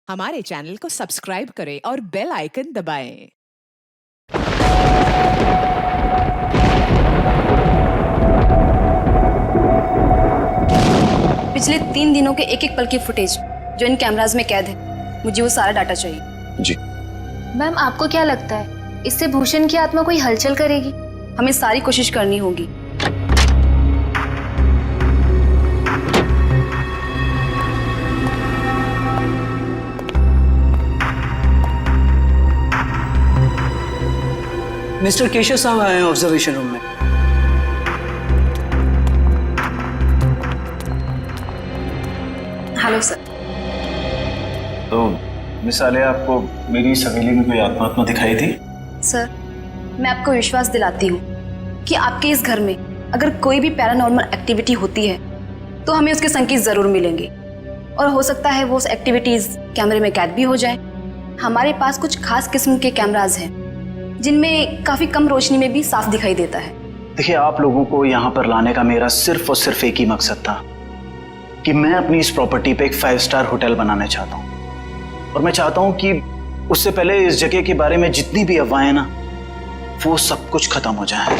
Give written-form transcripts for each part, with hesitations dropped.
हमारे चैनल को सब्सक्राइब करें और बेल आइकन दबाएं। पिछले 3 दिनों के एक एक पल की फुटेज जो इन कैमराज में कैद है, मुझे वो सारा डाटा चाहिए। जी मैम, आपको क्या लगता है इससे भूषण की आत्मा कोई हलचल करेगी? हमें सारी कोशिश करनी होगी। मिस्टर केशव साहब आए हैं ऑब्जर्वेशन रूम में। Hello sir. तो मिस आलिया, आपको मेरी इस हवेली में कोई आत्मा दिखाई थी? सर, मैं आपको विश्वास दिलाती हूँ कि आपके इस घर में अगर कोई भी पैरानॉर्मल एक्टिविटी होती है तो हमें उसके संकेत जरूर मिलेंगे, और हो सकता है वो एक्टिविटीज कैमरे में कैद भी हो जाए। हमारे पास कुछ खास किस्म के कैमराज हैं जिनमें काफी कम रोशनी में भी साफ दिखाई देता है। देखिए, आप लोगों को यहाँ पर लाने का मेरा सिर्फ और सिर्फ एक ही मकसद था कि मैं अपनी इस प्रॉपर्टी पे एक 5 स्टार होटल बनाना चाहता हूँ, और मैं चाहता हूँ कि उससे पहले इस जगह के बारे में जितनी भी अफवाहें ना, वो सब कुछ खत्म हो जाए।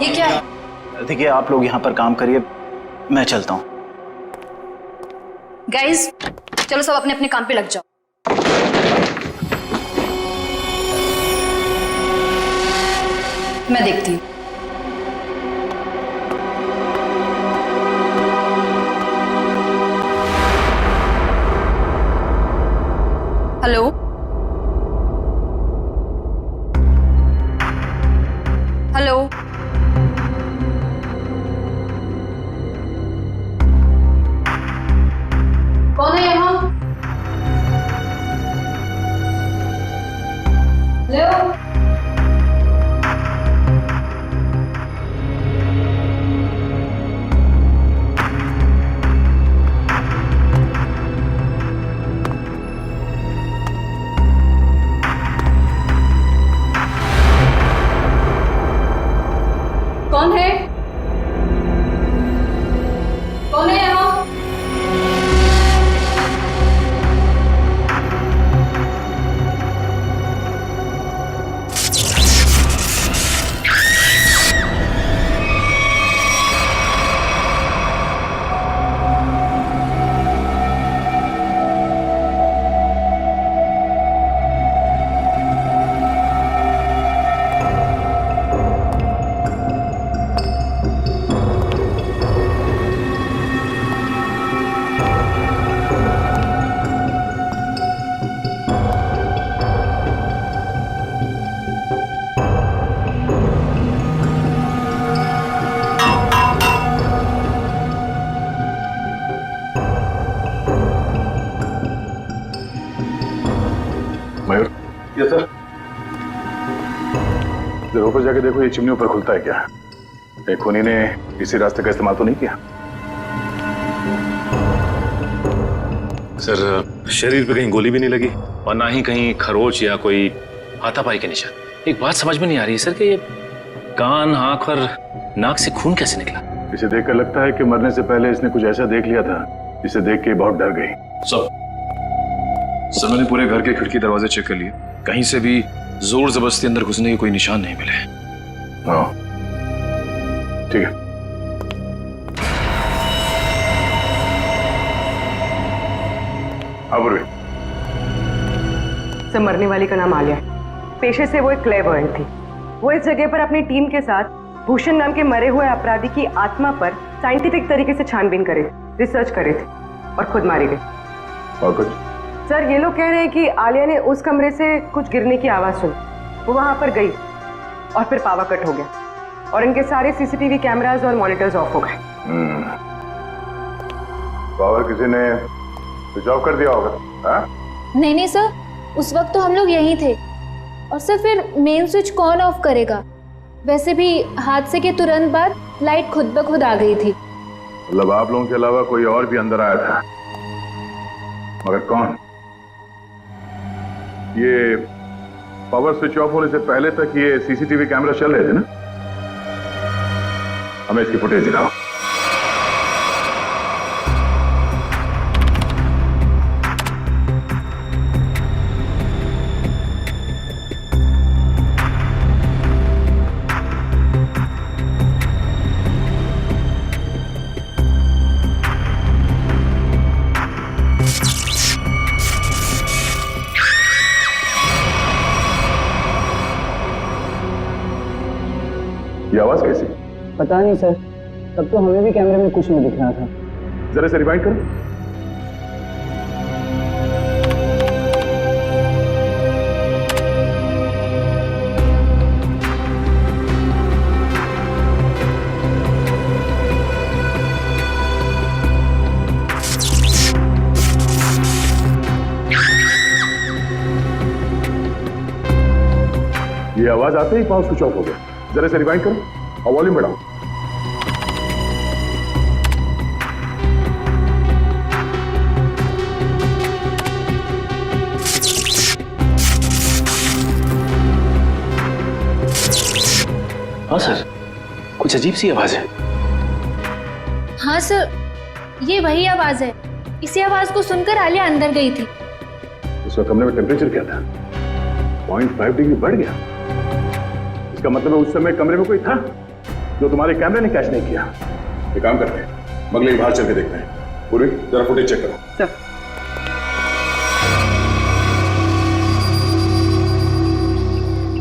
ये क्या है? देखिए, आप लोग यहाँ पर काम करिए, मैं चलता हूँ। गाइस, चलो सब अपने अपने काम पे लग जाओ। मैं देखती हूँ। हेलो, हेलो, कौन है यहाँ? हेलो, कौन है? कौन है यहाँ? मयूर, ये सर, जरा ऊपर जाके देखो, ये चिमनी ऊपर खुलता है क्या? एक खूनी ने इसी रास्ते का इस्तेमाल तो नहीं किया? सर, शरीर पे कहीं गोली भी नहीं लगी और ना ही कहीं खरोच या कोई हाथापाई के निशान। एक बात समझ में नहीं आ रही है सर कि ये कान, आंख और नाक से खून कैसे निकला? इसे देखकर लगता है कि मरने से पहले इसने कुछ ऐसा देख लिया था जिसे देख के बहुत डर गई। सर, मैंने पूरे घर के खिड़की दरवाजे चेक कर लिए, कहीं से भी जोर जबरदस्ती अंदर घुसने के कोई निशान नहीं मिले। हाँ, ठीक है। सर, मरने वाली का नाम आलिया है। पेशे से वो एक क्लेयरवॉयंट थी। वो इस जगह पर अपनी टीम के साथ भूषण नाम के मरे हुए अपराधी की आत्मा पर साइंटिफिक तरीके से छानबीन करे थे, रिसर्च करे थे, और खुद मारी गई। और कुछ? सर, ये लोग कह रहे हैं कि आलिया ने उस कमरे से कुछ गिरने की आवाज सुनी, वो वहां पर गई और फिर पावर कट हो गया और इनके सारे सीसीटीवी कैमरास और मॉनिटर्स ऑफ हो गए। पावर किसी ने स्विच ऑफ कर दिया होगा? हाँ? नहीं सर, उस वक्त तो हम लोग यहीं थे, और सर फिर मेन स्विच कौन ऑफ करेगा? वैसे भी हादसे के तुरंत बाद लाइट खुद ब खुद आ गई थी। मतलब आप लोगों के अलावा कोई और भी अंदर आया था, मगर कौन? ये पावर स्विच ऑफ होने से पहले तक ये सीसीटीवी कैमरा चल रहे थे ना? हमें इसकी फुटेज दिखाओ। ये आवाज कैसी? पता नहीं सर, तब तो हमें भी कैमरे में कुछ नहीं दिख रहा था। जरा से रिवाइंड करो। ये आवाज आते ही पावर स्विच ऑफ हो गया। जरा से रिवाइंड करो और वॉल्यूम बढ़ाओ। हाँ सर, कुछ अजीब सी आवाज है। हाँ सर, ये वही आवाज है। इसी आवाज को सुनकर आलिया अंदर गई थी। उस वक्त कमरे में टेम्परेचर क्या था? 0.5 डिग्री बढ़ गया। इसका मतलब है उस समय कमरे में कोई था जो तुम्हारे कैमरे ने कैच नहीं किया। एक काम करते हैं, मगले बाहर चल के देखते हैं। पूर्वी जरा फुटेज चेक करो। सर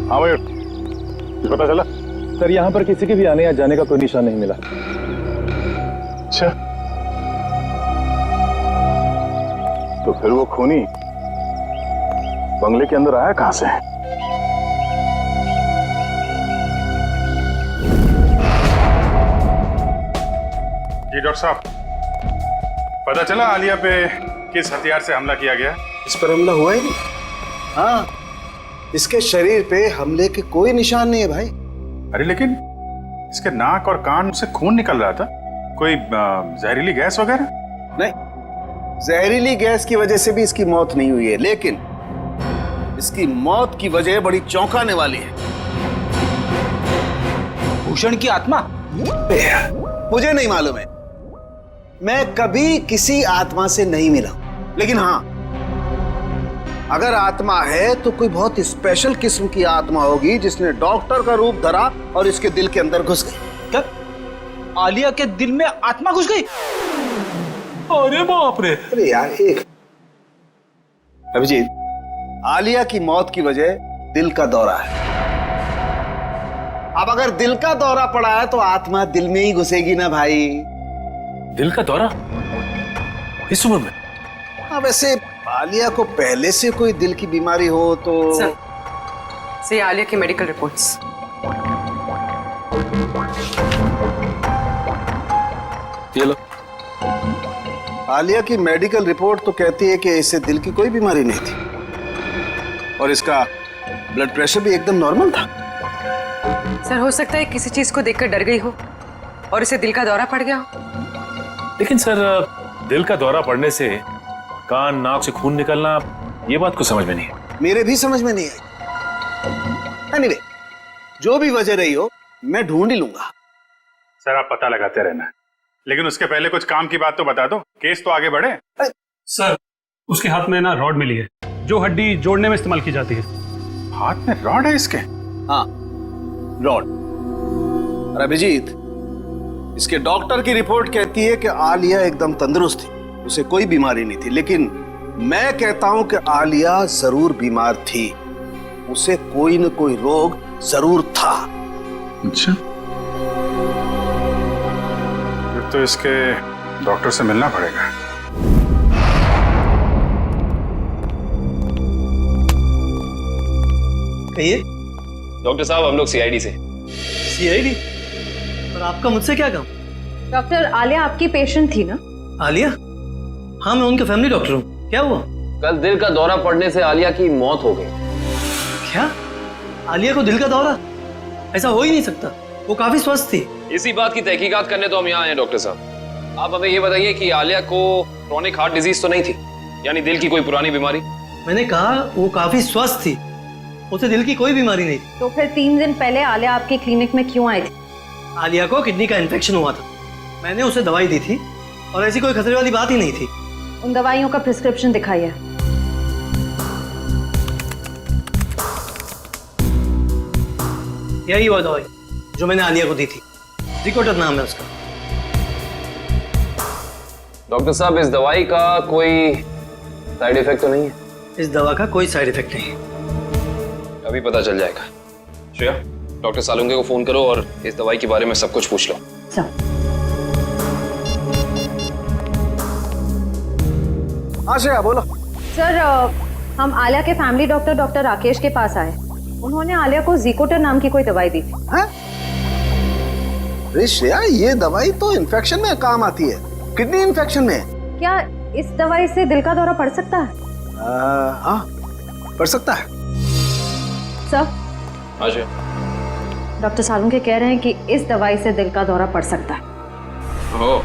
हाँ भाई, कुछ पता चला? सर यहाँ पर किसी के भी आने या जाने का कोई निशान नहीं मिला। अच्छा, तो फिर वो खूनी बंगले के अंदर आया कहां से? जी डॉक्टर साहब, पता चला आलिया पे किस हथियार से हमला किया गया? इस पर हमला हुआ ही नहीं। हाँ, इसके शरीर पे हमले के कोई निशान नहीं है भाई। अरे लेकिन इसके नाक और कान से खून निकल रहा था। कोई जहरीली गैस वगैरह? नहीं, जहरीली गैस की वजह से भी इसकी मौत नहीं हुई है, लेकिन इसकी मौत की वजह बड़ी चौंकाने वाली है। भूषण की आत्मा? मुझे नहीं मालूम है, मैं कभी किसी आत्मा से नहीं मिला, लेकिन हाँ, अगर आत्मा है तो कोई बहुत स्पेशल किस्म की आत्मा होगी जिसने डॉक्टर का रूप धरा और इसके दिल के अंदर घुस गई। क्या आलिया के दिल में आत्मा घुस गई? अरे बाप रे! अरे यार, एक अभिजीत, आलिया की मौत की वजह दिल का दौरा है। अब अगर दिल का दौरा पड़ा है तो आत्मा दिल में ही घुसेगी ना भाई। दिल का दौरा इस उम्र में? हाँ, वैसे आलिया को पहले से कोई दिल की बीमारी हो तो सर आलिया की मेडिकल रिपोर्ट्स। ये लो। आलिया की मेडिकल रिपोर्ट तो कहती है कि इसे दिल की कोई बीमारी नहीं थी और इसका ब्लड प्रेशर भी एकदम नॉर्मल था। सर हो सकता है किसी चीज को देखकर डर गई हो और इसे दिल का दौरा पड़ गया हो। लेकिन सर, दिल का दौरा पड़ने से कान नाक से खून निकलना, ये बात को समझ में नहीं है। मेरे भी समझ में नहीं आई। एनीवे, जो भी वजह रही हो, मैं ढूंढ ही लूंगा। सर आप पता लगाते रहना, लेकिन उसके पहले कुछ काम की बात तो बता दो, केस तो आगे बढ़े। सर, उसके हाथ में ना रॉड मिली है जो हड्डी जोड़ने में इस्तेमाल की जाती है। हाथ में रॉड है इसके? हाँ, रॉड। और अभिजीत, इसके डॉक्टर की रिपोर्ट कहती है कि आलिया एकदम तंदुरुस्त थी, उसे कोई बीमारी नहीं थी, लेकिन मैं कहता हूं कि आलिया जरूर बीमार थी, उसे कोई न कोई रोग जरूर था। अच्छा, फिर तो इसके डॉक्टर से मिलना पड़ेगा। कहिए। डॉक्टर साहब, हम लोग सीआईडी से। सीआईडी? और आपका मुझसे क्या काम? डॉक्टर, आलिया आपकी पेशेंट थी ना? आलिया? हाँ, मैं उनके फैमिली डॉक्टर हूँ। क्या हुआ? कल दिल का दौरा पड़ने से आलिया की मौत हो गई। क्या? आलिया को दिल का दौरा? ऐसा हो ही नहीं सकता, वो काफी स्वस्थ थी। इसी बात की तहकीकात करने तो हम यहाँ आए हैं डॉक्टर साहब। आप हमें ये बताइए कि आलिया को क्रोनिक हार्ट डिजीज तो नहीं थी, यानी दिल की कोई पुरानी बीमारी? मैंने कहा वो काफी स्वस्थ थी, उसे दिल की कोई बीमारी नहीं थी। तो फिर 3 दिन पहले आलिया आपके क्लिनिक में क्यों आई थी? आलिया को किडनी का इन्फेक्शन हुआ था। मैंने उसे दवाई दी थी और ऐसी कोई खतरे वाली बात ही नहीं थी। उन दवाइयों का प्रिस्क्रिप्शन दिखाइए। यही वो दवाई जो मैंने आलिया को दी थी। जिकोटर नाम है उसका। डॉक्टर साहब, इस दवाई का कोई साइड इफेक्ट तो नहीं है? इस दवा का कोई साइड इफेक्ट नहीं। अभी पता चल जाएगा। श्रेया, डॉक्टर सालुंके को फोन करो और इस दवाई के बारे में सब कुछ पूछ लो। हाँ श्रेया बोलो। सर, हम आलिया के फैमिली डॉक्टर डॉक्टर राकेश के पास आए। उन्होंने आलिया को जिकोटर नाम की कोई दवाई दी थी। हैं? अरे श्रेया, ये दवाई तो इन्फेक्शन में काम आती है, किडनी इन्फेक्शन में। क्या इस दवाई से दिल का दौरा पड़ सकता है? हाँ, पड़ सकता है। सर, हाँ जी। डॉक्टर सालुंके कह रहे हैं कि इस दवाई से दिल का दौरा पड़ सकता है। ओह,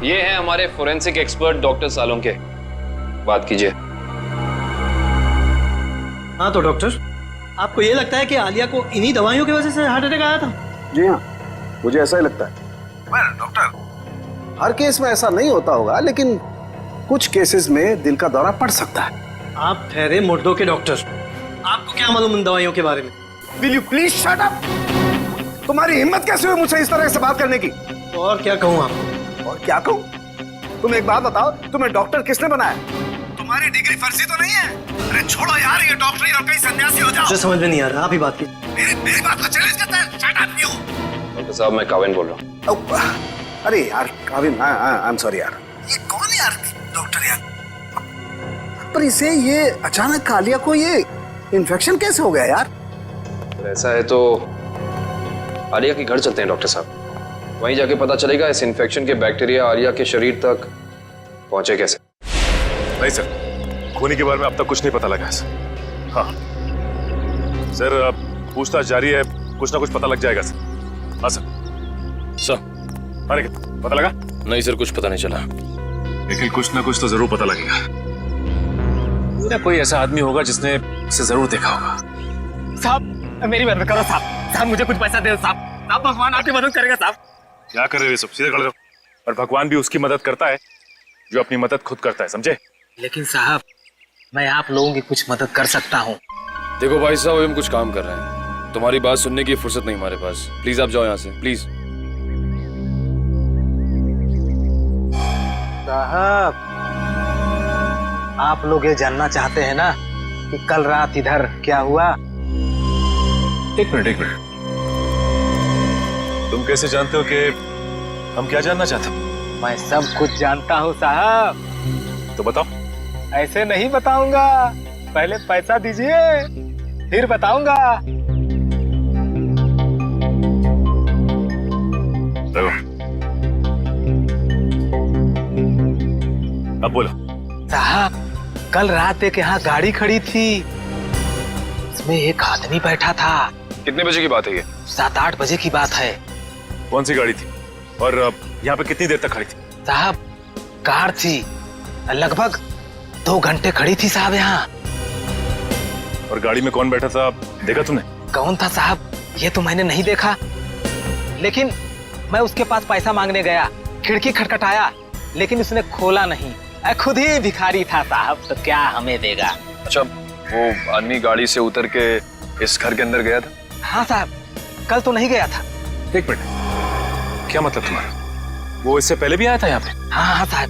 ये है हमारे फोरेंसिक एक्सपर्ट डॉक्टर सालुंके। बात कीजिए। हाँ तो डॉक्टर, आपको ये लगता है कि आलिया को इन्हीं दवाइयों की वजह से हार्ट अटैक आया था? जी हाँ, मुझे ऐसा ही लगता है। वेल डॉक्टर, हर केस में ऐसा नहीं होता होगा, लेकिन कुछ केसेस में दिल का दौरा पड़ सकता है। आप ठहरे मुर्दों के डॉक्टर, आपको क्या मालूम उन दवाइयों के बारे में? Will you please shut up? तुम्हारी हिम्मत कैसे हुई मुझसे इस तरह से बात करने की? और क्या कहूँ आपको? और क्या कहूँ? तुम एक बात बताओ, तुम्हें डॉक्टर किसने बनाया? तुम्हारी डिग्री फर्जी तो नहीं है? अरे छोड़ो यार ये डॉक्टरी और कहीं सन्यासी हो जाओ। मुझे समझ में नहीं आ रहा, आप ही बात की। मेरी बात को चैलेंज करता है? Shut up you. डॉक्टर साहब, मैं काविन बोल रहा हूँ। अरे यार काविन, आई एम सॉरी यार। ये कौन है यार डॉक्टर यार? पर इसे ये अचानक आलिया को ये इन्फेक्शन कैसे हो गया यार? अगर ऐसा है तो आलिया के घर चलते हैं डॉक्टर साहब। वहीं जाके पता चलेगा इस इन्फेक्शन के बैक्टीरिया आलिया के शरीर तक पहुंचे कैसे। नहीं सर, खूनी के बारे में अब तक कुछ नहीं पता लगा सर। हाँ सर, अब पूछताछ जारी है, कुछ ना कुछ पता लग जाएगा सर। हाँ सर। अरे पता लगा? नहीं सर, कुछ पता नहीं चला। लेकिन कुछ ना कुछ तो जरूर पता लगेगा। कोई ऐसा आदमी होगा जिसने इसे जरूर देखा होगा। साहब मेरी मदद करो साहब। साहब मुझे कुछ पैसा दे साहब। साहब भगवान आपकी मदद करेगा साहब। क्या कर रहे हो ये सब? सीधे खड़े रहो। और भगवान भी उसकी मदद करता है जो अपनी मदद खुद करता है, समझे? लेकिन साहब मैं आप लोगों की कुछ मदद कर सकता हूँ। देखो भाई साहब, हम कुछ काम कर रहे हैं, तुम्हारी बात सुनने की फुर्सत नहीं हमारे पास। प्लीज आप जाओ यहाँ से, प्लीज। साहब आप लोग ये जानना चाहते हैं ना कि कल रात इधर क्या हुआ? एक मिनट। तुम कैसे जानते हो कि हम क्या जानना चाहते हैं? मैं सब कुछ जानता हूँ साहब। तो बताओ। ऐसे नहीं बताऊंगा, पहले पैसा दीजिए फिर बताऊंगा। देखो, अब बोलो। साहब कल रात एक यहाँ गाड़ी खड़ी थी, इसमें एक आदमी बैठा था। कितने बजे की बात है ये? 7-8 बजे की बात है। कौन सी गाड़ी थी और यहाँ पे कितनी देर तक खड़ी थी? साहब कार थी, लगभग 2 घंटे खड़ी थी साहब यहाँ। और गाड़ी में कौन बैठा था, देखा तुमने? कौन था साहब ये तो मैंने नहीं देखा, लेकिन मैं उसके पास पैसा मांगने गया, खिड़की खटखटाया लेकिन उसने खोला नहीं। खुद ही भिखारी था साहब, तो क्या हमें देगा। अच्छा, वो आदमी गाड़ी से उतर के इस घर के अंदर गया था? हाँ साहब, कल तो नहीं गया था। एक मिनट, क्या मतलब तुम्हारा? वो इससे पहले भी आया था यहाँ पे? हाँ साहब,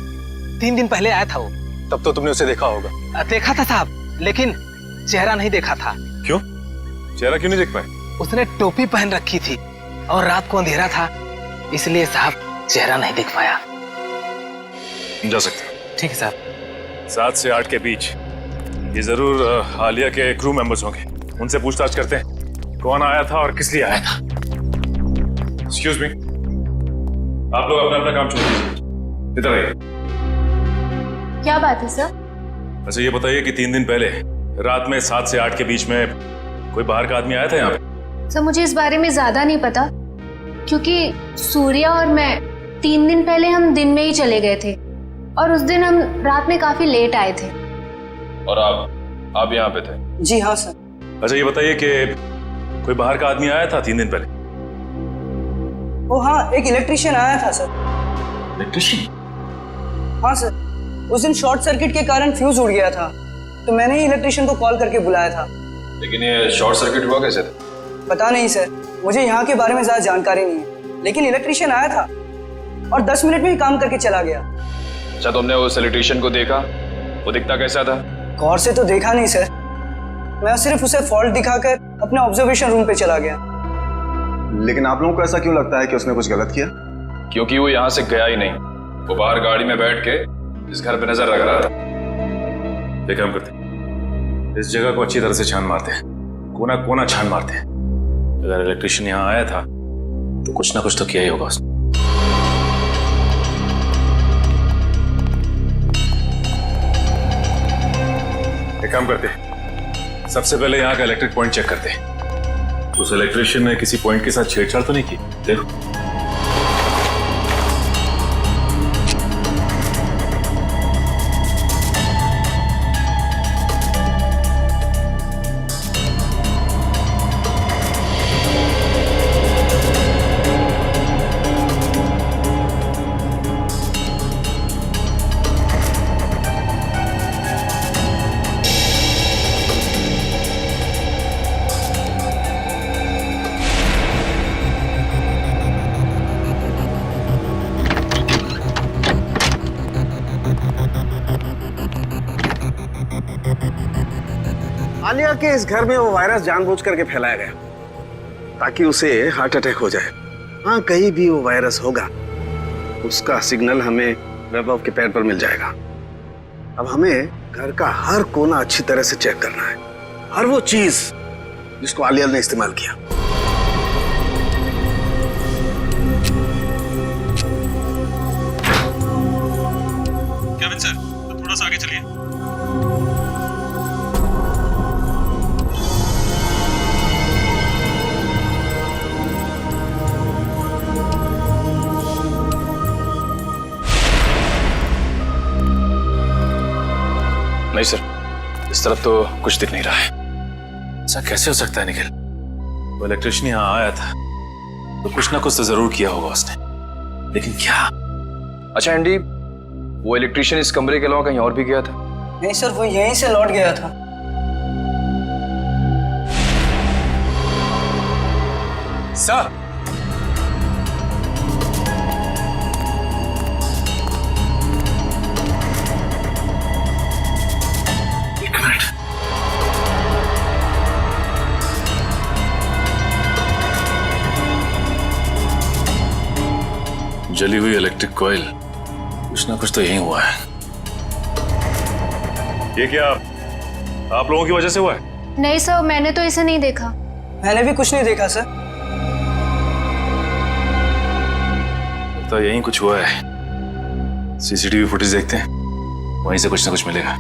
3 दिन पहले आया था वो। तब तो तुमने उसे देखा होगा। देखा था साहब, लेकिन चेहरा नहीं देखा था। क्यों? चेहरा क्यों नहीं देख पाए? उसने टोपी पहन रखी थी और रात को अंधेरा था, इसलिए साहब चेहरा नहीं देख पाया। जा सकते। ठीक है साहब। 7 से 8 के बीच ये जरूर आलिया के क्रू मेंबर्स होंगे। उनसे पूछताछ करते हैं कौन आया था और किस लिए आया था। एक्सक्यूज मी, आप लोग अपना अपना काम छोड़ दीजिए, इधर आइए। क्या बात है सर? अच्छा ये बताइए कि 3 दिन पहले रात में 7 से 8 के बीच में कोई बाहर का आदमी आया था यहाँ पे? सर मुझे इस बारे में ज्यादा नहीं पता, क्योंकि सूर्या और मैं 3 दिन पहले हम दिन में ही चले गए थे और उस दिन हम रात में काफी लेट आए थे। और आप यहाँ पे थे? जी हाँ सर। अच्छा ये बताइए कि कोई बाहर का आदमी आया था 3 दिन पहले? ओ हाँ, एक इलेक्ट्रिशियन आया था सर। इलेक्ट्रिशियन? हाँ सर, उस दिन शॉर्ट सर्किट के कारण फ्यूज उड़ गया था, तो मैंने ही इलेक्ट्रिशियन को कॉल करके बुलाया था। लेकिन ये शॉर्ट सर्किट हुआ कैसे? पता नहीं सर, मुझे यहाँ के बारे में ज्यादा जानकारी नहीं है, लेकिन इलेक्ट्रिशियन आया था और 10 मिनट में ही काम करके चला गया। अच्छा, तुमने उस इलेक्ट्रिशियन को देखा? वो दिखता कैसा था? गौर से तो देखा नहीं सर, मैं सिर्फ उसे फॉल्ट दिखाकर अपने ऑब्जर्वेशन रूम पे चला गया। लेकिन आप लोगों को ऐसा क्यों लगता है कि उसने कुछ गलत किया? क्योंकि वो यहाँ से गया ही नहीं, वो बाहर गाड़ी में बैठ के इस घर पे नजर रख रहा था। एक काम करते हैं, इस जगह को अच्छी तरह से छान मारते हैं, कोना कोना छान मारते हैं। अगर इलेक्ट्रिशियन यहाँ आया था तो कुछ ना कुछ तो किया ही होगा उसने। एक काम करते हैं, सबसे पहले यहाँ का इलेक्ट्रिक पॉइंट चेक करते हैं। उस इलेक्ट्रिशियन ने किसी पॉइंट के साथ छेड़छाड़ तो नहीं की? देखो। आलिया के इस घर में वो वायरस जानबूझ करके फैलाया गया ताकि उसे हार्ट अटैक हो जाए। हाँ, कहीं भी वो वायरस होगा उसका सिग्नल हमें वैभव के पैर पर मिल जाएगा। अब हमें घर का हर कोना अच्छी तरह से चेक करना है, हर वो चीज जिसको आलिया ने इस्तेमाल किया। केविन सर, तो थोड़ा सा आगे चलिए। नहीं सर, इस तरफ तो कुछ दिख नहीं रहा है। ऐसा कैसे हो सकता है निखिल? वो इलेक्ट्रिशियन यहाँ आया था तो कुछ ना कुछ तो जरूर किया होगा उसने, लेकिन क्या? अच्छा एंडी, वो इलेक्ट्रिशियन इस कमरे के अलावा कहीं और भी गया था? नहीं सर, वो यहीं से लौट गया था। सर, एक मिनट। जली हुई इलेक्ट्रिक कॉइल, कुछ ना कुछ तो यही हुआ है। ये क्या आप लोगों की वजह से हुआ है? नहीं सर, मैंने तो इसे नहीं देखा। मैंने भी कुछ नहीं देखा सर। तो यही कुछ हुआ है। सीसीटीवी फुटेज देखते हैं, वहीं से कुछ ना कुछ मिलेगा।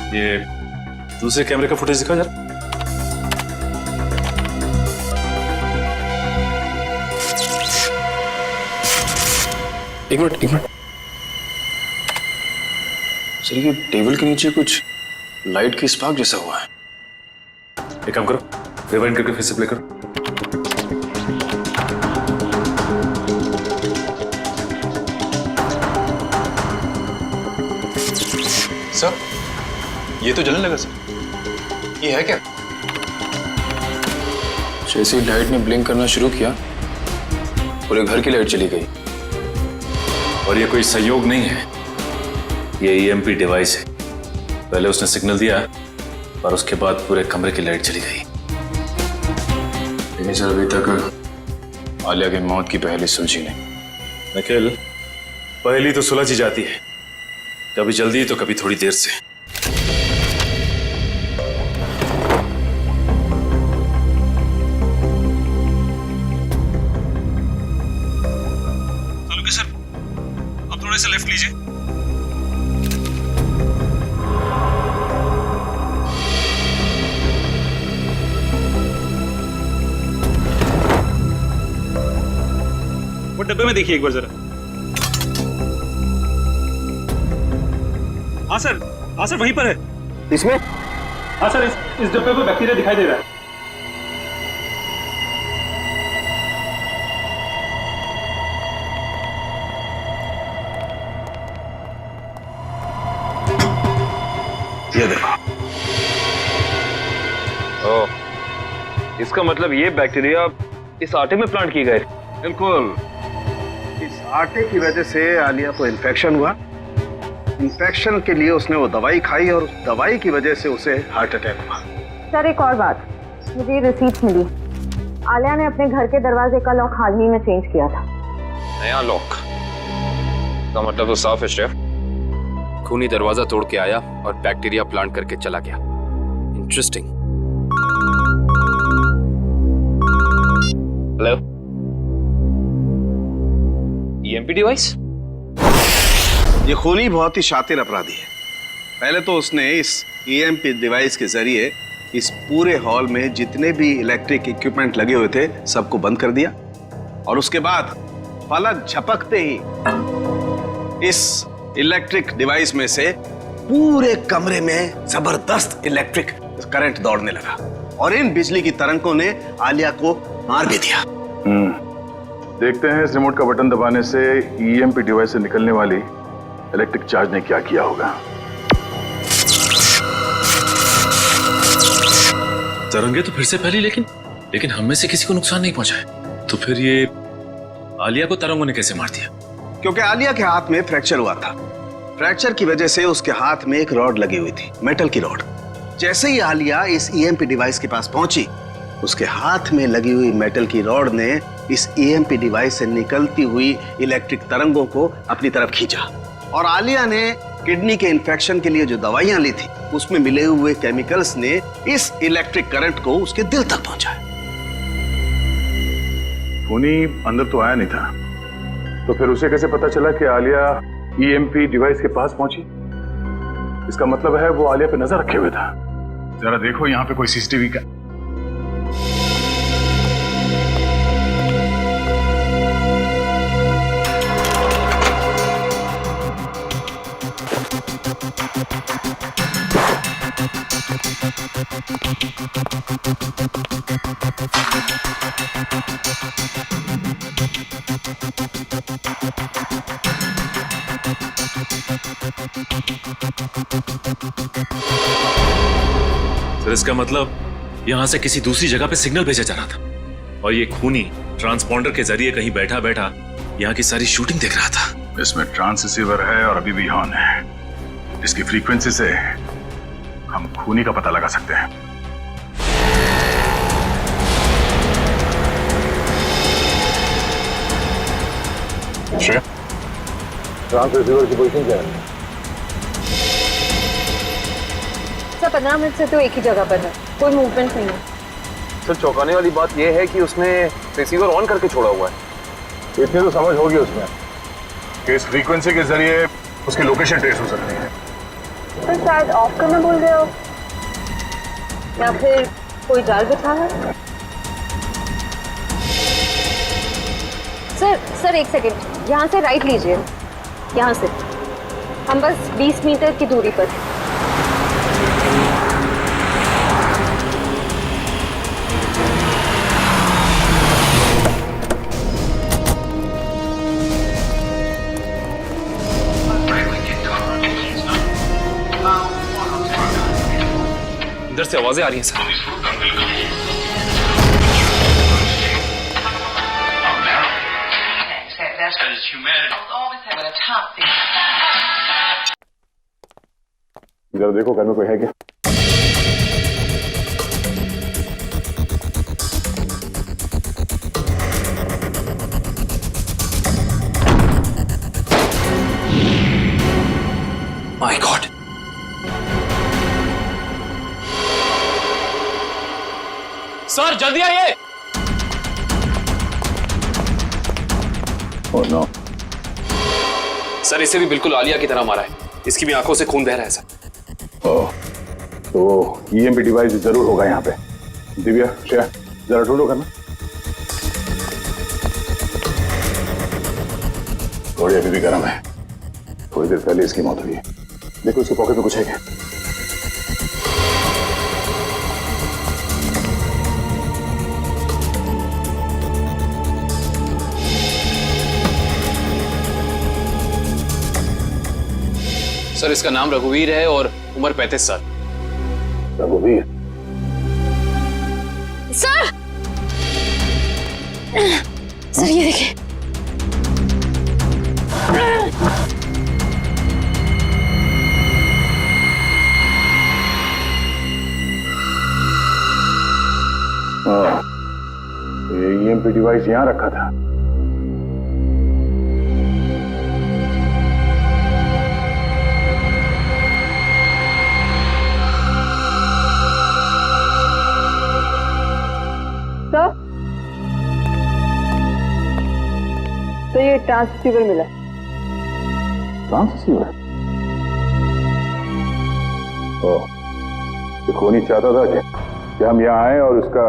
ये दूसरे कैमरे का फुटेज दिखा जरा। एक मिनट। सर, ये टेबल के नीचे कुछ लाइट की स्पार्क जैसा हुआ है। एक काम करो, रिवाइंड करके फिर से प्ले करो। सर, ये तो जलने लगा सर। ये है क्या? जैसे ही लाइट ने ब्लिंक करना शुरू किया, पूरे घर की लाइट चली गई। और ये कोई संयोग नहीं है, ये ईएमपी डिवाइस है। पहले उसने सिग्नल दिया और उसके बाद पूरे कमरे की लाइट चली गई। लेकिन सर, अभी तक आलिया की मौत की पहली सुलझी नहीं। निखिल, पहली तो सुलझ ही जाती है, कभी जल्दी तो कभी थोड़ी देर से। डब्बे में देखिए एक बार जरा। हाँ सर वहीं पर है। इसमें? हाँ सर, इस डब्बे पर बैक्टीरिया दिखाई दे रहा है। ये देखो। ओह, इसका मतलब ये बैक्टीरिया इस आटे में प्लांट की गए। बिल्कुल, इस आटे की वजह से आलिया को इन्फेक्शन हुआ। इन्फेक्शन के लिए उसने वो दवाई खाई और उस दवाई की वजह से उसे हार्ट अटैक हुआ। सर एक और बात, मुझे ये रिसीट मिली। आलिया ने अपने घर के दरवाजे का लॉक हाल ही में चेंज किया था। नया लॉक का मतलब तो साफ है शेफ। खूनी दरवाजा तोड़ के आया और बैक्टीरिया प्लांट करके चला गया। इंटरेस्टिंग। Hello, EMP device? ये खूनी बहुत ही शातिर अपराधी है। पहले तो उसने इस ईएमपी डिवाइस के जरिए इस पूरे हॉल में जितने भी इलेक्ट्रिक इक्विपमेंट लगे हुए थे सबको बंद कर दिया, और उसके बाद पलक झपकते ही इस इलेक्ट्रिक डिवाइस में से पूरे कमरे में जबरदस्त इलेक्ट्रिक करंट दौड़ने लगा और इन बिजली की तरंगों ने आलिया को मार भी दिया। देखते हैं इस रिमोट का बटन दबाने से ईएमपी डिवाइस से निकलने वाली इलेक्ट्रिक चार्ज ने क्या किया होगा। तरंगे तो फिर से फैली, लेकिन हम में से किसी को नुकसान नहीं पहुंचा है। तो फिर ये आलिया को तरंगों ने कैसे मार दिया? क्योंकि आलिया के हाथ में फ्रैक्चर हुआ था। फ्रैक्चर की वजह से उसके हाथ में एक रॉड लगी हुई थी, मेटल की रॉड। जैसे ही आलिया इस ईएमपी डिवाइस के पास पहुंची, उसके हाथ में लगी हुई मेटल की रॉड ने इस ईएमपी डिवाइस से निकलती हुई इलेक्ट्रिक तरंगों को अपनी तरफ खींचा, और आलिया ने किडनी के इन्फेक्शन के लिए जो दवाइयां ली थी उसमें मिले हुए केमिकल्स ने इस इलेक्ट्रिक करंट को उसके दिल तक पहुंचाया। खूनी अंदर तो आया नहीं था, तो फिर उसे कैसे पता चला कि आलिया ईएमपी डिवाइस के पास पहुंची? इसका मतलब है वो आलिया पे नजर रखे हुए था। जरा देखो यहाँ पे कोई सीसीटीवी का। सर, इसका मतलब यहां से किसी दूसरी जगह पे सिग्नल भेजा जा रहा था, और ये खूनी ट्रांसपॉन्डर के जरिए कहीं बैठा बैठा यहाँ की सारी शूटिंग देख रहा था। इसमें ट्रांस रिसीवर है और अभी भी ऑन है। इसकी फ्रीक्वेंसी से हम खूनी का पता लगा सकते हैं। ट्रांस रिसीवर की पोजीशन क्या है? सर 15 मिनट से तो एक ही जगह पर है, कोई मूवमेंट नहीं है। सर चौंकाने वाली बात यह है कि उसने रिसीवर ऑन करके छोड़ा हुआ है। इतनी तो समझ होगी उसमें कि इस फ्रीक्वेंसी के जरिए उसकी लोकेशन ट्रेस हो सकती है। सर शायद ऑफ करना भूल गए हो, या फिर कोई जाल बिछा है। सर एक सेकंड, यहाँ से राइट लीजिए। यहाँ से हम बस 20 मीटर की दूरी पर हैं। इधर से आवाजें आ रही हैं सर। जरा देखो घर में कोई है क्या? माय गॉड, सर जल्दी आइए। Oh no. सर इसे भी बिल्कुल आलिया की तरह मारा है, इसकी भी आंखों से खून बह रहा है सर। ओह, तो ईएमपी डिवाइस जरूर होगा यहाँ पे। दिव्या, श्रेया, जरा ढूंढो घर में। थोड़ी अभी भी गर्म है। थोड़ी देर पहले इसकी मौत हुई है। देखो इसके पॉकेट में कुछ है क्या? सर इसका नाम रघुवीर है और उम्र 35 साल। रघुवीर? सर सर ये देखिए। हाँ, ये ईएमपी डिवाइस यहाँ रखा था। तो ये ट्रांससीवर मिला। ट्रांससीवर? ओह, ये खूनी चाहता था कि हम यहाँ आए और उसका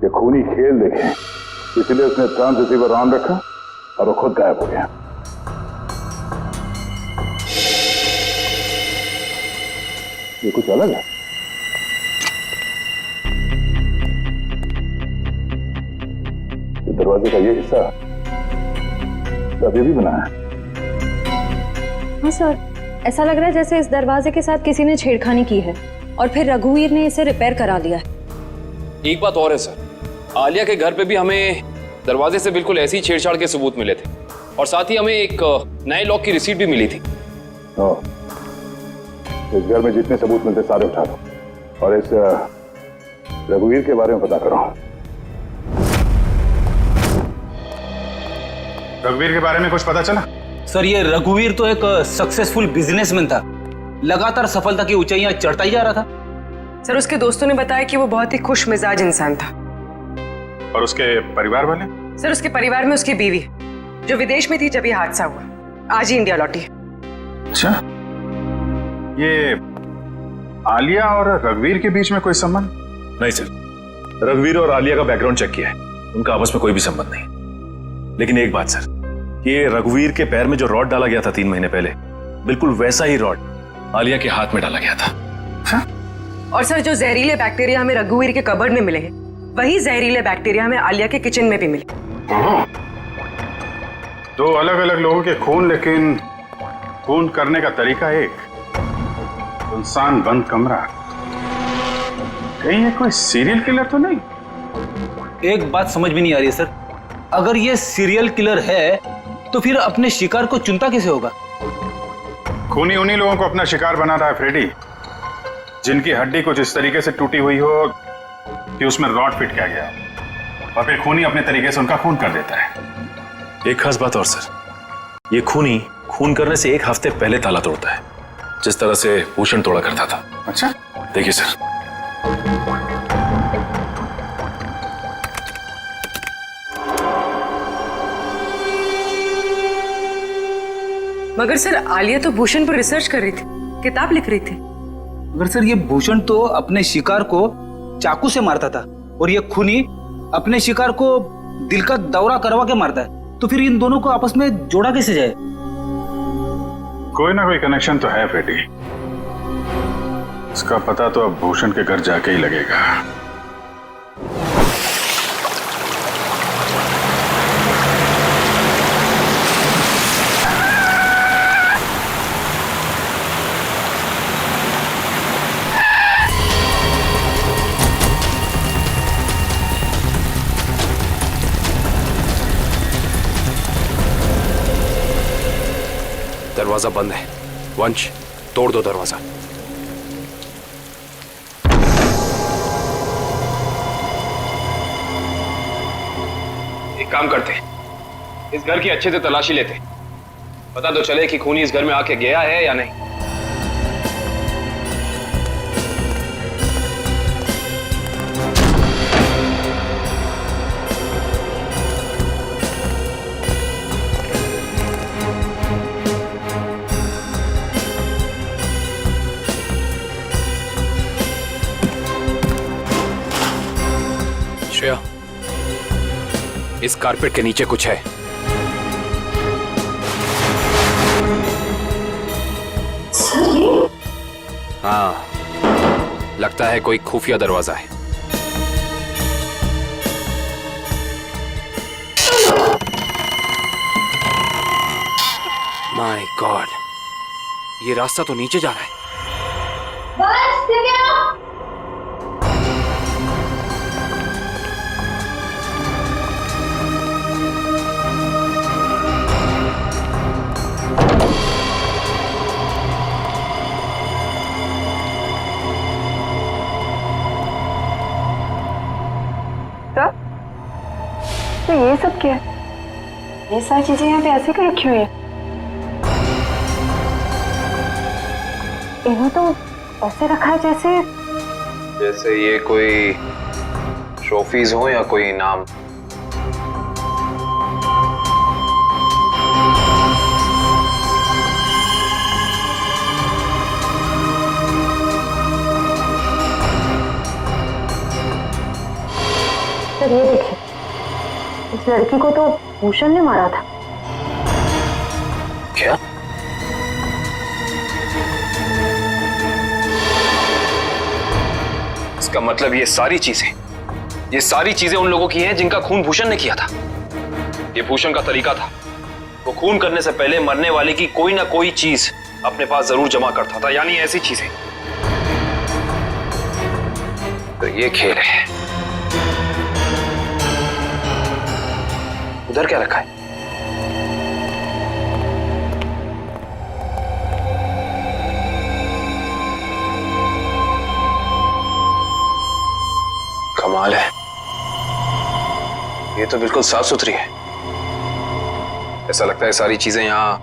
ये खूनी खेल देखें, इसलिए उसने ट्रांससीवर ऑन रखा और वो खुद गायब हो गया। ये कुछ अलग है। दरवाजे का ये हिस्सा अभी भी बना है। हाँ सर, ऐसा लग रहा है जैसे इस दरवाजे के साथ किसी ने छेड़खानी की है और फिर रघुवीर ने इसे रिपेयर करा लिया है। एक बात और है सर, आलिया के घर पे भी हमें दरवाजे से बिल्कुल ऐसी छेड़छाड़ के सबूत मिले थे और साथ ही हमें एक नए लॉक की रिसीट भी मिली थी। इस घर में जितने सबूत मिलते सारे उठा दो और इस रघुवीर के बारे में पता करो। रघुवीर के बारे में कुछ पता चला? सर ये रघुवीर तो एक सक्सेसफुल बिजनेसमैन था, लगातार सफलता की ऊंचाइयां चढ़ता ही जा रहा था। सर उसके दोस्तों ने बताया कि वो बहुत ही खुश मिजाज इंसान था। और उसके परिवार वाले? सर उसके परिवार में उसकी बीवी जो विदेश में थी जब ये हादसा हुआ, आज ही इंडिया लौटी है। अच्छा, ये आलिया और रघुवीर के बीच में कोई संबंध? नहीं सर, रघुवीर और आलिया का बैकग्राउंड चेक किया है, उनका आपस में कोई भी संबंध नहीं। लेकिन एक बात सर, ये रघुवीर के पैर में जो रॉड डाला गया था 3 महीने पहले, बिल्कुल वैसा ही रॉड आलिया के हाथ में डाला गया था। हाँ? और सर जो जहरीले बैक्टीरिया हमें रघुवीर के कबर्ड में मिले हैं, वही जहरीले बैक्टीरिया हमें आलिया के किचन में भी मिले। 2 अलग अलग लोगों के खून, लेकिन खून करने का तरीका एक। इंसान बंद कमरा, कहीं ये कोई सीरियल किलर तो नहीं? एक बात समझ में नहीं आ रही है सर, अगर ये सीरियल किलर है तो फिर अपने शिकार को चुनता कैसे होगा? खूनी उन्हीं लोगों को अपना शिकार बना रहा है फ्रेडी, जिनकी हड्डी कुछ इस तरीके से टूटी हुई हो कि उसमें रॉड फिट किया गया, और फिर खूनी अपने तरीके से उनका खून कर देता है। एक खास बात और सर, ये खूनी खून करने से 1 हफ्ते पहले ताला तोड़ता है, जिस तरह से भूषण तोड़ा करता था। अच्छा, देखिए सर, मगर सर आलिया तो भूषण पर रिसर्च कर रही थी, किताब लिख रही थी। मगर सर ये भूषण तो अपने शिकार को चाकू से मारता था और ये खूनी अपने शिकार को दिल का दौरा करवा के मारता है, तो फिर इन दोनों को आपस में जोड़ा कैसे जाए? कोई ना कोई कनेक्शन तो है फ्रेडी, इसका पता तो अब भूषण के घर जाके ही लगेगा। दरवाजा बंद है। वंश, तोड़ दो दरवाजा। एक काम करते, इस घर की अच्छे से तलाशी लेते, पता तो चले कि खूनी इस घर में आके गया है या नहीं। श्रेया, इस कारपेट के नीचे कुछ है। हाँ, लगता है कोई खुफिया दरवाजा है। माय गॉड, ये रास्ता तो नीचे जा रहा है। तो ये सब क्या है? ये सारी चीजें यहाँ पे ऐसे क्यों रखी हुई है? इन्हें तो ऐसे रखा है जैसे ये कोई ट्रॉफीज हो या कोई इनाम। सर ये देखिए, इस लड़की को तो भूषण ने मारा था। क्या? इसका मतलब ये सारी चीजें उन लोगों की हैं जिनका खून भूषण ने किया था। ये भूषण का तरीका था, वो खून करने से पहले मरने वाले की कोई ना कोई चीज अपने पास जरूर जमा करता था, यानी ऐसी चीजें। तो ये खेल है। उधर क्या रखा है? कमाल है, ये तो बिल्कुल साफ सुथरी है। ऐसा लगता है सारी चीजें यहाँ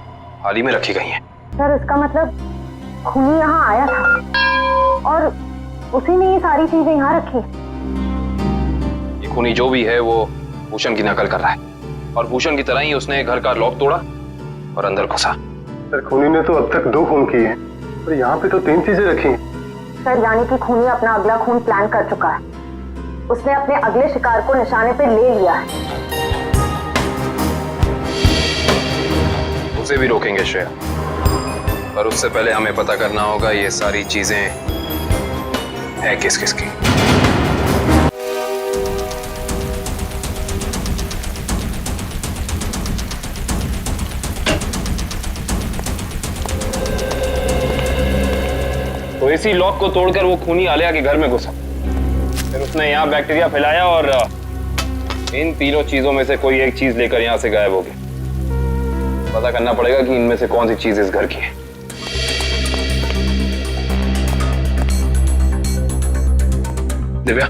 हाल ही में रखी गई हैं। सर इसका मतलब खूनी यहाँ आया था और उसी ने ये सारी चीजें यहाँ रखी। ये खूनी जो भी है वो भूषण की नकल कर रहा है, और भूषण की तरह ही उसने घर का लॉक तोड़ा और अंदर घुसा। सर खूनी ने तो अब तक 2 खून किए हैं और यहाँ पे तो 3 चीजें रखी हैं। सर यानी कि खूनी अपना अगला खून प्लान कर चुका है। उसने अपने अगले शिकार को निशाने पे ले लिया है। उसे भी रोकेंगे श्रेया, पर उससे पहले हमें पता करना होगा ये सारी चीजें है किस किस की। तो इसी लॉक को तोड़कर वो खूनी आलिया के घर में घुसा, फिर उसने यहाँ बैक्टीरिया फैलाया और इन तीनों चीजों में से कोई एक चीज लेकर यहाँ से गायब हो गया। पता करना पड़ेगा कि इनमें से कौन सी चीज इस घर की है। दिव्या,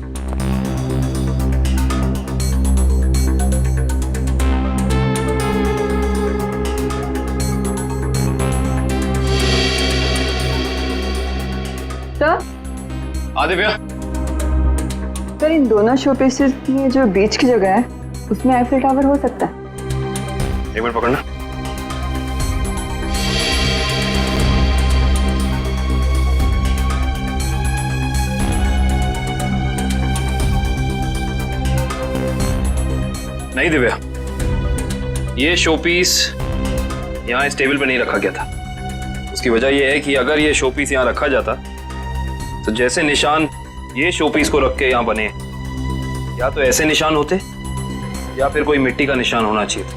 दिव्या, सर इन दोनों शो पीसेस की जो बीच की जगह है उसमें आईफिल टावर हो सकता है। एक मिनट पकड़ना। नहीं दिव्या, ये शो पीस यहाँ इस टेबल पर नहीं रखा गया था। उसकी वजह यह है कि अगर ये शो पीस यहाँ रखा जाता तो जैसे निशान ये शो पीस को रख के यहाँ बने, या तो ऐसे निशान होते या फिर कोई मिट्टी का निशान होना चाहिए था।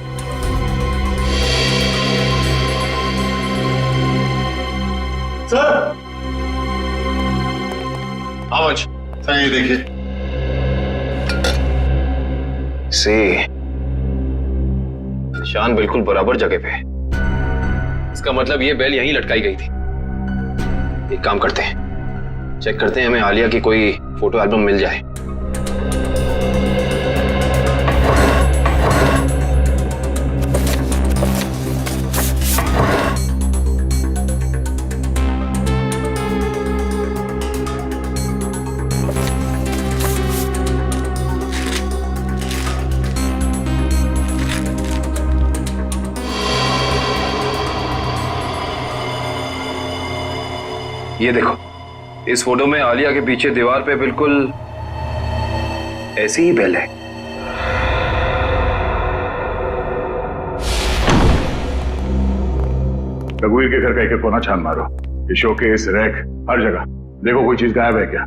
सर आवाज सर ये देखिए, निशान बिल्कुल बराबर जगह पे है। इसका मतलब ये बेल यहीं लटकाई गई थी। एक काम करते हैं, चेक करते हैं हमें आलिया की कोई फोटो एल्बम मिल जाए। ये देखो, इस फोटो में आलिया के पीछे दीवार पे बिल्कुल ऐसी ही बेल है। रघुवीर के घर का एक कोना छान मारो। ये शोकेस, रैक हर जगह देखो कोई चीज गायब है क्या।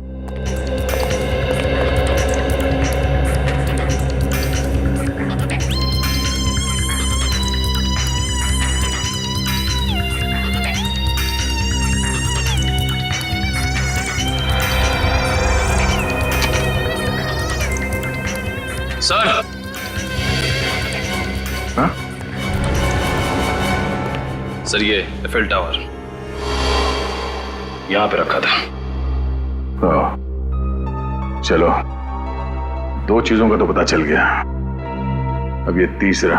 सर। हाँ? सर ये एफएल टावर यहां पे रखा था। चलो, 2 चीजों का तो पता चल गया, अब ये तीसरा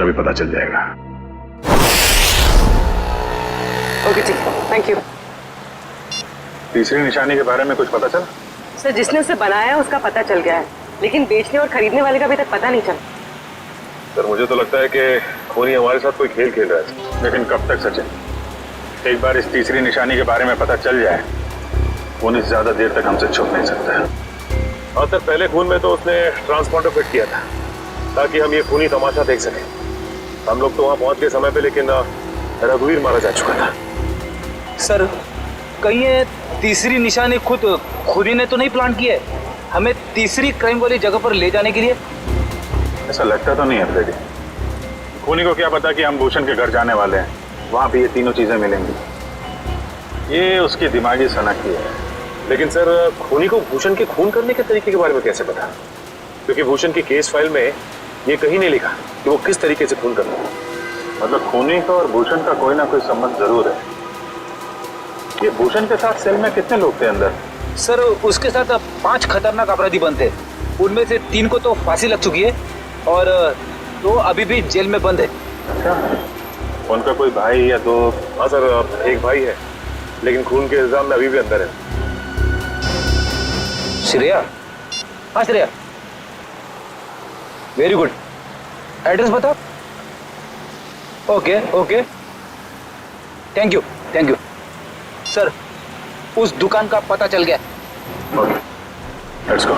भी पता चल जाएगा। ओके ठीक, थैंक यू। तीसरी निशानी के बारे में कुछ पता चला? सर जिसने उसे बनाया है उसका पता चल गया है, लेकिन बेचने और खरीदने वाले का अभी तक पता नहीं चला। सर मुझे तो लगता है कि खोनी हमारे साथ कोई खेल खेल रहा है। लेकिन कब तक सचिन? एक बार इस तीसरी निशानी के बारे में पता चल जाए, खूनी ज्यादा देर तक हमसे छुप नहीं सकता है। हाँ सर, पहले खून में तो उसने ट्रांसपॉन्डर फिट किया था ताकि हम ये खूनी तमाशा देख सकें। हम लोग तो वहां पहुंच गए समय पे, लेकिन रघुवीर मारा जा चुका था। सर कहीं ये तीसरी निशानी खुद ही ने तो नहीं प्लान की है हमें तीसरी क्राइम वाली जगह पर ले जाने के लिए? ऐसा लगता तो नहीं है फ्रेडी। खूनी को क्या पता कि हम भूषण के घर जाने वाले हैं, वहां भी ये तीनों चीजें मिलेंगी। ये उसकी दिमागी सनकी है। लेकिन सर खूनी को भूषण के खून करने के तरीके के बारे में कैसे पता? क्योंकि भूषण की केस फाइल में ये कहीं नहीं लिखा कि वो किस तरीके से खून करता है। मतलब खूनी का और भूषण का कोई ना कोई संबंध जरूर है। ये भूषण के साथ सेल में कितने लोग थे अंदर? सर उसके साथ 5 खतरनाक अपराधी बंद थे, उनमें से 3 को तो फांसी लग चुकी है और 2 अभी भी जेल में बंद है। अच्छा, उनका कोई भाई या दो? हाँ सर, एक भाई है लेकिन खून के इल्जाम में अभी भी अंदर है। श्रेया? हाँ श्रेया, वेरी गुड। एड्रेस बताओ। Okay okay, thank you thank you. Sir उस दुकान का पता चल गया। Okay, let's go.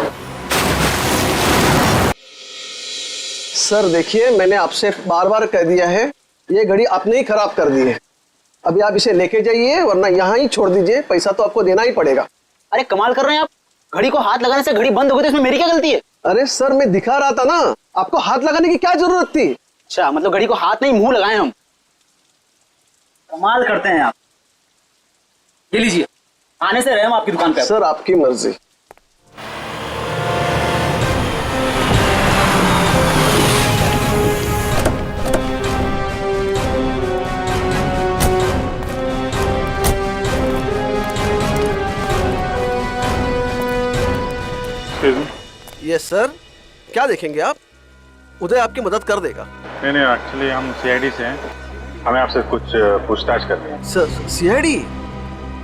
सर देखिए, मैंने आपसे बार बार कह दिया है, ये घड़ी आपने ही खराब कर दी है। अभी आप इसे लेके जाइए, वरना यहाँ ही छोड़ दीजिए, पैसा तो आपको देना ही पड़ेगा। अरे कमाल कर रहे हैं आप, घड़ी को हाथ लगाने से घड़ी बंद हो गई तो इसमें मेरी क्या गलती है? अरे सर मैं दिखा रहा था ना, आपको हाथ लगाने की क्या जरूरत थी? अच्छा, मतलब घड़ी को हाथ नहीं मुंह लगाए हम। कमाल करते हैं आप। ये लीजिए, आने से रहे हम आपकी दुकान पे। सर आपकी मर्जी। यस सर, क्या देखेंगे आप? उदय आपकी मदद कर देगा। नहीं, एक्चुअली हम सीआईडी से हैं, हमें आपसे कुछ पूछताछ करनी है। Sir CID?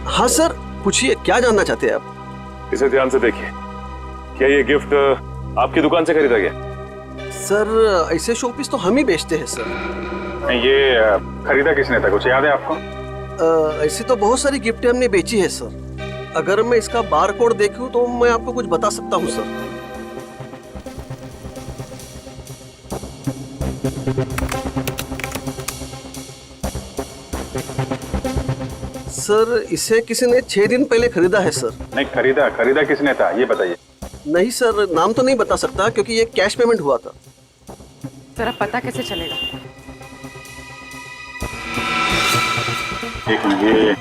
हाँ सर, पूछिए, क्या जानना चाहते हैं आप? इसे ध्यान से देखिए, क्या ये गिफ्ट आपकी दुकान से खरीदा गया? सर ऐसे शोपीस तो हम ही बेचते हैं सर। नहीं, ये खरीदा किसने था, कुछ याद है आपको? ऐसी तो बहुत सारी गिफ्टें हमने बेची है सर। अगर मैं इसका बार कोड देखूं तो मैं आपको कुछ बता सकता हूं सर। सर इसे किसी ने 6 दिन पहले खरीदा है सर। नहीं, खरीदा किसने था ये बताइए। नहीं सर, नाम तो नहीं बता सकता क्योंकि ये कैश पेमेंट हुआ था। जरा पता कैसे चलेगा? एक मिनट,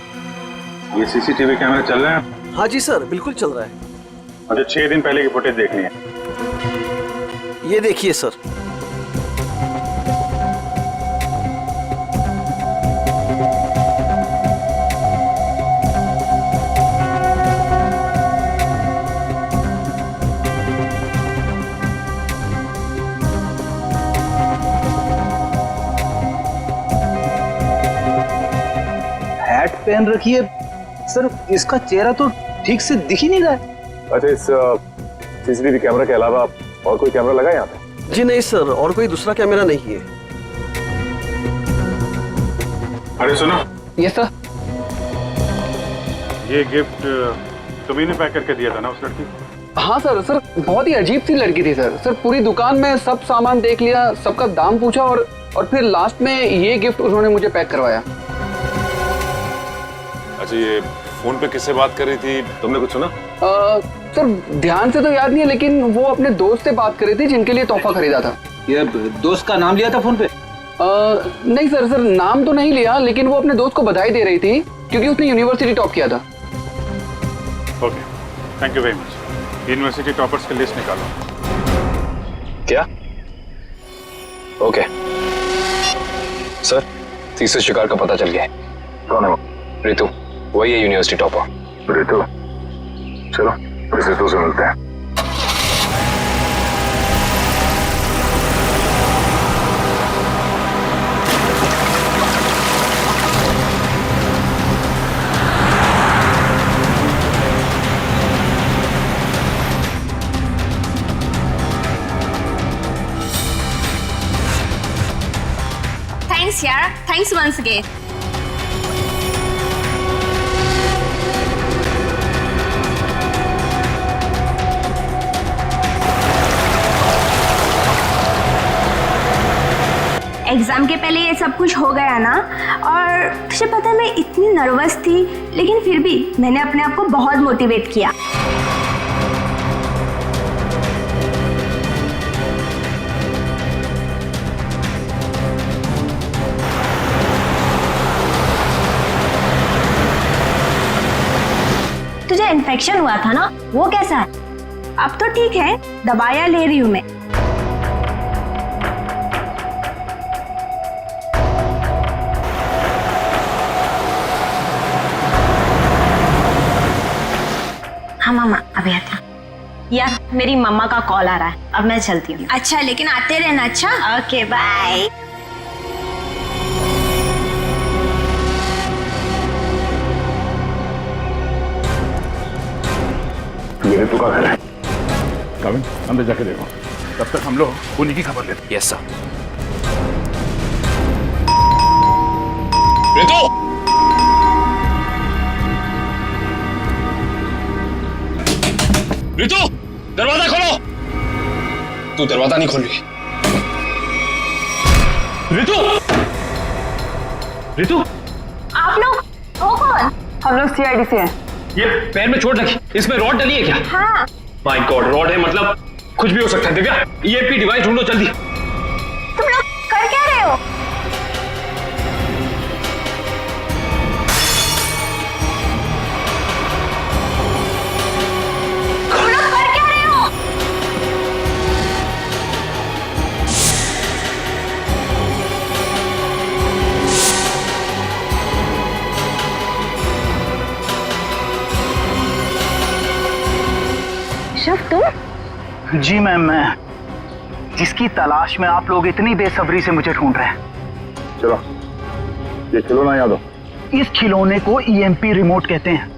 ये सीसीटीवी कैमरे चल रहे हैं? हाँ जी सर, बिल्कुल चल रहा है। मुझे 6 दिन पहले की फुटेज देखनी है। ये देखिए सर। हैट पहन रखी है सर, इसका चेहरा तो ठीक से दिख ही नहीं रहा है। अच्छा, इस सीसीटीवी कैमरा के अलावा और कोई कैमरा लगा है यहाँ पे? जी नहीं सर, और कोई दूसरा कैमरा नहीं है। अरे सुनो। Yes sir. ये गिफ्ट तुम्ही ने पैक करके दिया था ना उस लड़की को? हाँ सर, बहुत ही अजीब सी लड़की थी सर। पूरी दुकान में सब सामान देख लिया, सबका दाम पूछा और फिर लास्ट में ये गिफ्ट उन्होंने मुझे पैक करवाया। अच्छा, ये फोन पे किससे बात कर रही थी, तुमने कुछ सुना? सर ध्यान से तो याद नहीं है, लेकिन वो अपने दोस्त से बात कर रही थी जिनके लिए तोहफा खरीदा था। ये दोस्त का नाम लिया था फोन पे? नहीं सर नाम तो नहीं लिया, लेकिन वो अपने दोस्त को बधाई दे रही थी क्योंकि उसने यूनिवर्सिटी टॉप किया था। Okay, thank you very much. University toppers की लिस्ट निकालो। क्या? ओके सर, तीसरे शिकार का पता चल गया है। कौन है वो? रितु, वही है यूनिवर्सिटी टॉपर। रितु? चलो इस रितु से मिलते हैं। थैंक्स यार, थैंक्स वंस अगेन। एग्जाम के पहले ये सब कुछ हो गया ना, और तुझे पता है मैं इतनी नर्वस थी, लेकिन फिर भी मैंने अपने आप को बहुत मोटिवेट किया। तुझे इन्फेक्शन हुआ था ना, वो कैसा है? अब तो ठीक है, दवाइयाँ ले रही हूँ मैं। हाँ मामा, अभी आता। यार मेरी मम्मा का कॉल आ रहा है, अब मैं चलती हूँ। अच्छा, लेकिन आते रहना। अच्छा, ओके बाय। ये रितु का घर है। कविन, अंदर जाके देखो, तब तक हम लोग खूनी की खबर लेते हैं। Yes sir. रितु! रितु, दरवाजा खोलो। तू दरवाजा नहीं खोल रही। रितु! रितु! आप लोग हो कौन? हम लोग सीआईडी से हैं। ये पैर में चोट लगी, इसमें रॉड डली है क्या? हाँ। माय गॉड, रॉड है मतलब कुछ भी हो सकता है। दिव्या, ईएमपी डिवाइस ढूंढो जल्दी। तुम लोग कर क्या रहे हो? तुम लोग कर क्या रहे हो? शिव, तुम? जी मैम, मैं जिसकी तलाश में आप लोग इतनी बेसब्री से मुझे ढूंढ रहे हैं। चलो, ये खिलौना याद हो। इस खिलौने को ईएमपी रिमोट कहते हैं।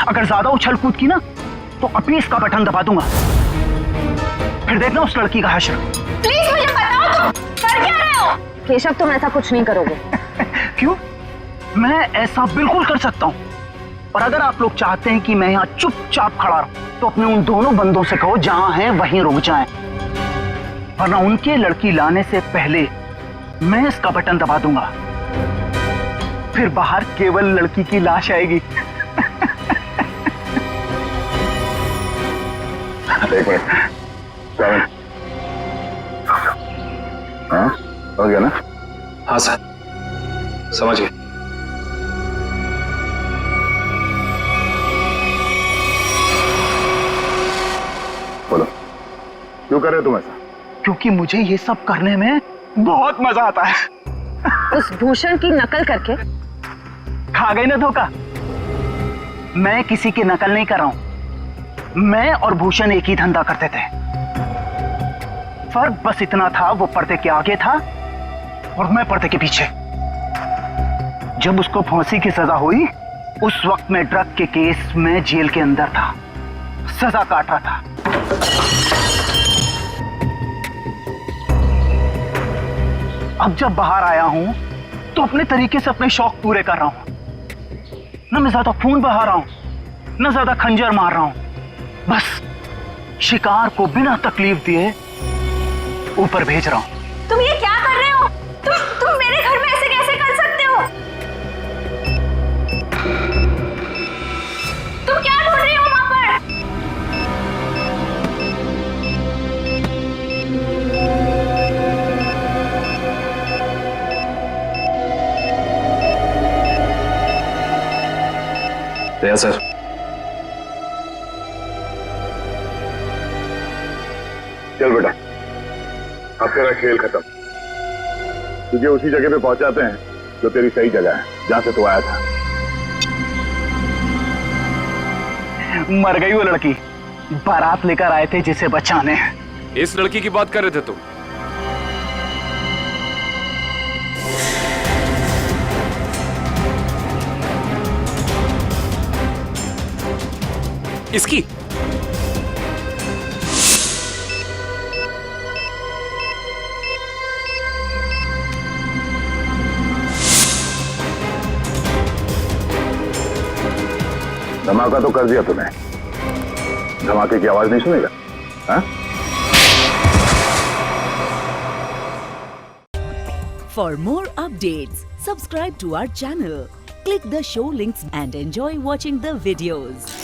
अगर ज्यादा उछल कूद की ना तो अभी इसका बटन दबा दूंगा, फिर देखना उस लड़की का हश्र। प्लीज मुझे बताओ, तुम कर क्या रहे हो? केशव, तुम ऐसा कुछ नहीं करोगे। क्यों? मैं ऐसा बिल्कुल कर सकता हूँ। और अगर आप लोग चाहते हैं कि मैं यहाँ चुपचाप खड़ा रहूं, तो अपने उन दोनों बंदों से कहो जहां हैं वहीं रुक जाएं, वरना उनके लड़की लाने से पहले मैं इसका बटन दबा दूंगा, फिर बाहर केवल लड़की की लाश आएगी। एक मिनट, कविन। हाँ, समझ गया ना? हाँ सर, समझ गए। बोलो, क्यों कर रहे हो तुम ऐसा? क्योंकि मुझे ये सब करने में बहुत मजा आता है। उस भूषण की नकल करके खा गई ना धोखा। मैं किसी की नकल नहीं कर रहा हूं। मैं और भूषण एक ही धंधा करते थे। फर्क बस इतना था, वो पर्दे के आगे था और मैं पर्दे के पीछे। जब उसको फांसी की सजा हुई, उस वक्त मैं ड्रग के केस में जेल के अंदर था, सजा काट रहा था। अब जब बाहर आया हूं तो अपने तरीके से अपने शौक पूरे कर रहा हूं। ना मैं ज्यादा खून बहा रहा हूं, ना ज्यादा खंजर मार रहा हूं। बस शिकार को बिना तकलीफ दिए ऊपर भेज रहा हूं। तुम ये क्या कर रहे हो? तुम मेरे घर में ऐसे कैसे कर सकते हो? चल बेटा, अब तेरा खेल खत्म। तुझे उसी जगह पे पहुंचाते हैं जो तेरी सही जगह है, जहां से तू आया था। मर गई वो लड़की, बारात लेकर आए थे जिसे बचाने। इस लड़की की बात कर रहे थे तुम? इसकी धमाका तो कर दिया तूने, धमाके की आवाज नहीं सुनेगा? हाँ? For more updates, subscribe to our channel, click the show links and enjoy watching the videos.